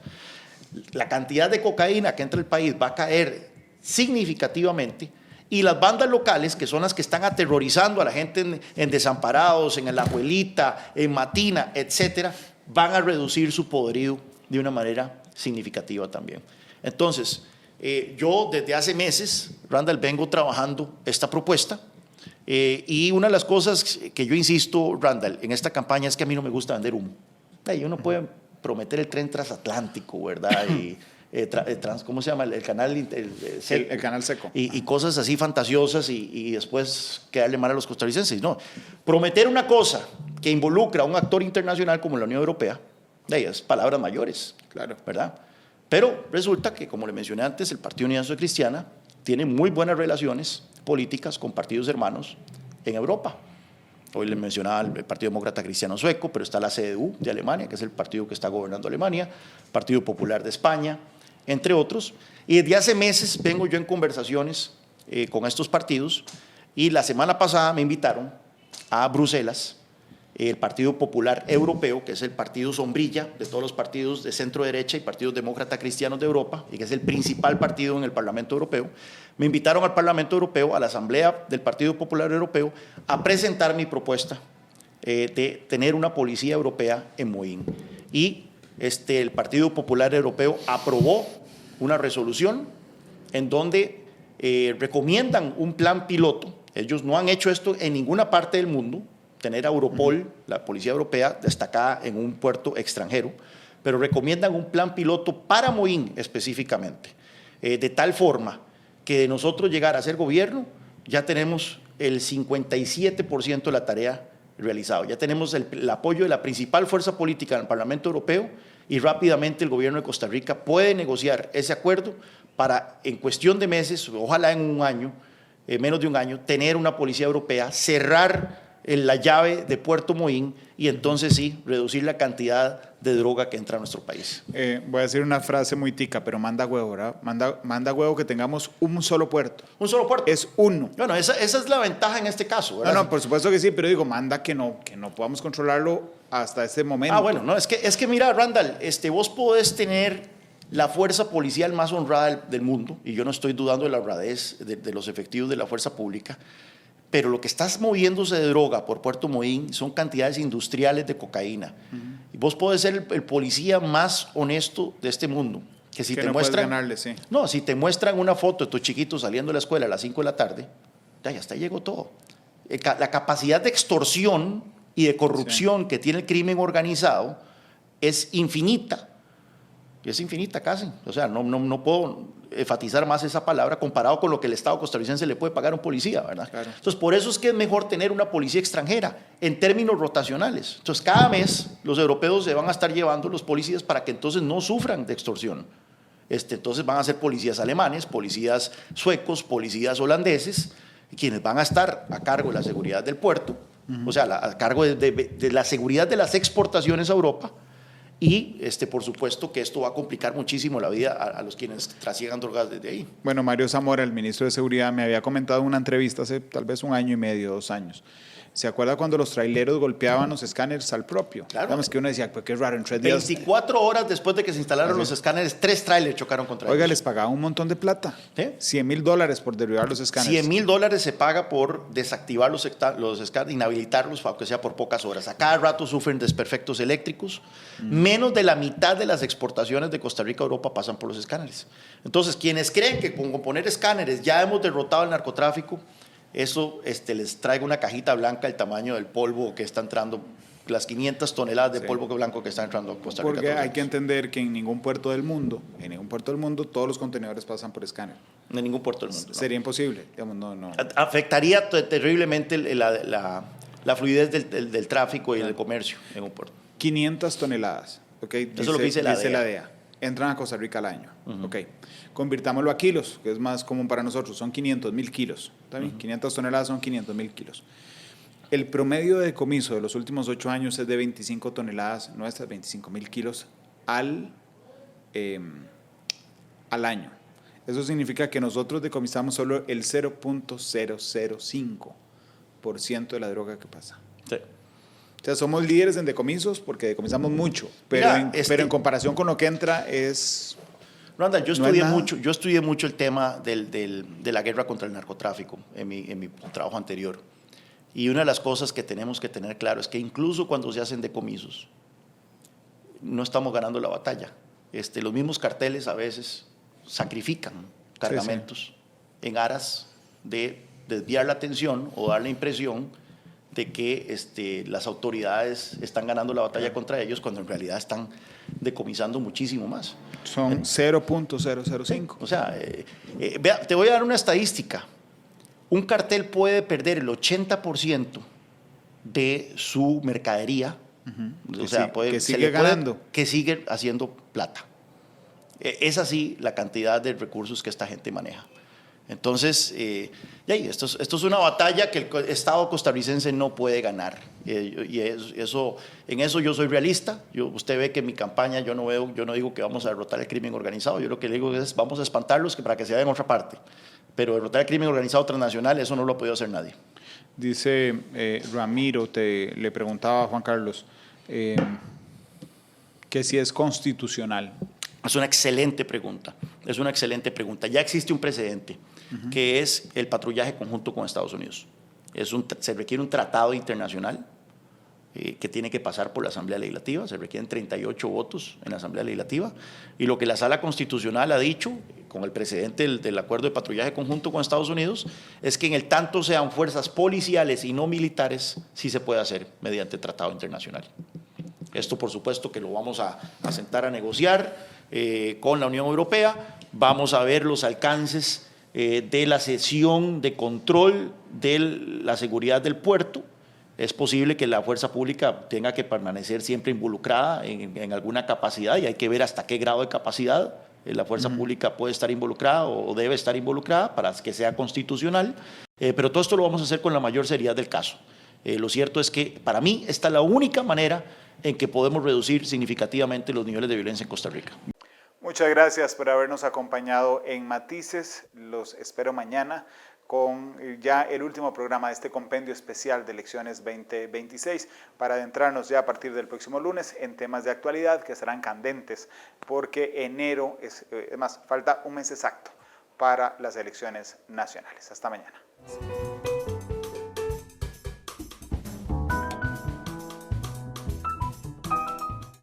La cantidad de cocaína que entra al país va a caer significativamente y las bandas locales, que son las que están aterrorizando a la gente en Desamparados, en Alajuelita, en Matina, etcétera, van a reducir su poderío de una manera significativa también. Entonces, yo desde hace meses, Randall, vengo trabajando esta propuesta y una de las cosas que yo insisto, Randall, en esta campaña es que a mí no me gusta vender humo. Uno puede prometer el tren transatlántico, ¿verdad? Y ¿cómo se llama? El canal seco. El canal seco. Y cosas así fantasiosas y después quedarle mal a los costarricenses. No, prometer una cosa que involucra a un actor internacional como la Unión Europea, es palabras mayores, claro, ¿verdad? Pero resulta que, como le mencioné antes, el Partido Unidad Social Cristiana tiene muy buenas relaciones políticas con partidos hermanos en Europa. Hoy les mencionaba el Partido Demócrata Cristiano Sueco, pero está la CDU de Alemania, que es el partido que está gobernando Alemania, Partido Popular de España, entre otros. Y desde hace meses vengo yo en conversaciones con estos partidos y la semana pasada me invitaron a Bruselas, el Partido Popular Europeo, que es el partido sombrilla de todos los partidos de centro derecha y partidos demócratas cristianos de Europa, y que es el principal partido en el Parlamento Europeo. Me invitaron al Parlamento Europeo, a la Asamblea del Partido Popular Europeo, a presentar mi propuesta de tener una policía europea en Moín. Y el Partido Popular Europeo aprobó una resolución en donde recomiendan un plan piloto. Ellos no han hecho esto en ninguna parte del mundo, tener a Europol, la policía europea, destacada en un puerto extranjero, pero recomiendan un plan piloto para Moín específicamente, de tal forma que de nosotros llegar a ser gobierno, ya tenemos el 57% de la tarea realizado. Ya tenemos el apoyo de la principal fuerza política en el Parlamento Europeo y rápidamente el gobierno de Costa Rica puede negociar ese acuerdo para, en cuestión de meses, ojalá en un año, menos de un año, tener una policía europea, cerrar la llave de Puerto Moín y entonces sí, reducir la cantidad de droga que entra a nuestro país. Voy a decir una frase muy tica, pero manda huevo, ¿verdad? Manda huevo que tengamos un solo puerto. ¿Un solo puerto? Es uno. Bueno, esa es la ventaja en este caso, ¿verdad? No, por supuesto que sí, pero digo, manda que no podamos controlarlo hasta este momento. Bueno, no, es que mira, Randall, vos podés tener la fuerza policial más honrada del mundo, y yo no estoy dudando de la honradez de los efectivos de la fuerza pública, pero lo que está moviéndose de droga por Puerto Moín son cantidades industriales de cocaína. Y vos podés ser el policía más honesto de este mundo, que si que te no muestran, puedes ganarle, sí. no, si te muestran una foto de tu chiquito saliendo de la escuela a las 5 de la tarde, ya hasta ahí llegó todo. La capacidad de extorsión y de corrupción que tiene el crimen organizado es infinita. Es infinita casi. O sea, no puedo enfatizar más esa palabra comparado con lo que el Estado costarricense le puede pagar a un policía, ¿verdad? Claro. Entonces, por eso es que es mejor tener una policía extranjera en términos rotacionales. Entonces, cada mes los europeos se van a estar llevando los policías para que entonces no sufran de extorsión. Entonces van a ser policías alemanes, policías suecos, policías holandeses, quienes van a estar a cargo de la seguridad del puerto, o sea, a cargo de la seguridad de las exportaciones a Europa. Y por supuesto que esto va a complicar muchísimo la vida a los quienes trasiegan drogas desde ahí. Bueno, Mario Zamora, el ministro de Seguridad, me había comentado en una entrevista hace tal vez 1 año y medio, 2 años. ¿Se acuerda cuando los traileros golpeaban los escáneres al propio? Claro. Digamos que uno decía, pues qué raro, en 3 días. 24 horas después de que se instalaron los escáneres, 3 trailers chocaron contra Oiga, ellos. les pagaban un montón de plata. ¿Sí? $100,000 por derribar los escáneres. $100,000 se paga por desactivar los escáneres, inhabilitarlos, aunque sea por pocas horas. A cada rato sufren desperfectos eléctricos. Menos de la mitad de las exportaciones de Costa Rica a Europa pasan por los escáneres. Entonces, quienes creen que con poner escáneres ya hemos derrotado el narcotráfico, eso les traigo una cajita blanca el tamaño del polvo que está entrando, las 500 toneladas de polvo blanco que está entrando a Costa Rica. Porque hay que entender que en ningún puerto del mundo, todos los contenedores pasan por escáner. En ningún puerto del mundo. No. Sería imposible. Digamos, no. Afectaría terriblemente la fluidez del tráfico y del comercio en un puerto. 500 toneladas. Okay, eso es lo que dice la DEA. Entran a Costa Rica al año. Okay. Convirtámoslo a kilos, que es más común para nosotros. Son 500,000 kilos. ¿Está bien? 500 toneladas son 500,000 kilos. El promedio de decomiso de los últimos 8 años es de 25 toneladas nuestras, 25,000 kilos al año. Eso significa que nosotros decomisamos solo el 0.005% de la droga que pasa. Sí. O sea, somos líderes en decomisos porque decomisamos mucho, pero, pero en comparación con lo que entra es... Randall, yo estudié mucho el tema de la guerra contra el narcotráfico en mi trabajo anterior. Y una de las cosas que tenemos que tener claro es que incluso cuando se hacen decomisos, no estamos ganando la batalla. Los mismos carteles a veces sacrifican cargamentos en aras de desviar la atención o dar la impresión de que las autoridades están ganando la batalla contra ellos cuando en realidad están decomisando muchísimo más. Son 0.005. O sea, vea, te voy a dar una estadística. Un cartel puede perder el 80% de su mercadería, o sea, que sigue ganando. Que sigue haciendo plata. Es así la cantidad de recursos que esta gente maneja. Entonces, esto es una batalla que el Estado costarricense no puede ganar. En eso yo soy realista. Usted ve que en mi campaña yo no digo que vamos a derrotar el crimen organizado. Yo lo que le digo es vamos a espantarlos para que se vayan a otra parte. Pero derrotar el crimen organizado transnacional, eso no lo ha podido hacer nadie. Dice Ramiro, le preguntaba a Juan Carlos, que si es constitucional. Es una excelente pregunta. Ya existe un precedente, que es el patrullaje conjunto con Estados Unidos. Se requiere un tratado internacional que tiene que pasar por la Asamblea Legislativa. Se requieren 38 votos en la Asamblea Legislativa. Y lo que la Sala Constitucional ha dicho, con el precedente del acuerdo de patrullaje conjunto con Estados Unidos, es que en el tanto sean fuerzas policiales y no militares, sí se puede hacer mediante tratado internacional. Esto, por supuesto, que lo vamos a sentar a negociar con la Unión Europea. Vamos a ver los alcances de la sesión de control de la seguridad del puerto. Es posible que la fuerza pública tenga que permanecer siempre involucrada en alguna capacidad y hay que ver hasta qué grado de capacidad la fuerza pública puede estar involucrada o debe estar involucrada para que sea constitucional. Pero todo esto lo vamos a hacer con la mayor seriedad del caso. Lo cierto es que para mí esta es la única manera en que podemos reducir significativamente los niveles de violencia en Costa Rica. Muchas gracias por habernos acompañado en Matices. Los espero mañana con ya el último programa de este compendio especial de elecciones 2026, para adentrarnos ya a partir del próximo lunes en temas de actualidad que serán candentes, porque enero es más, falta un mes exacto para las elecciones nacionales. Hasta mañana.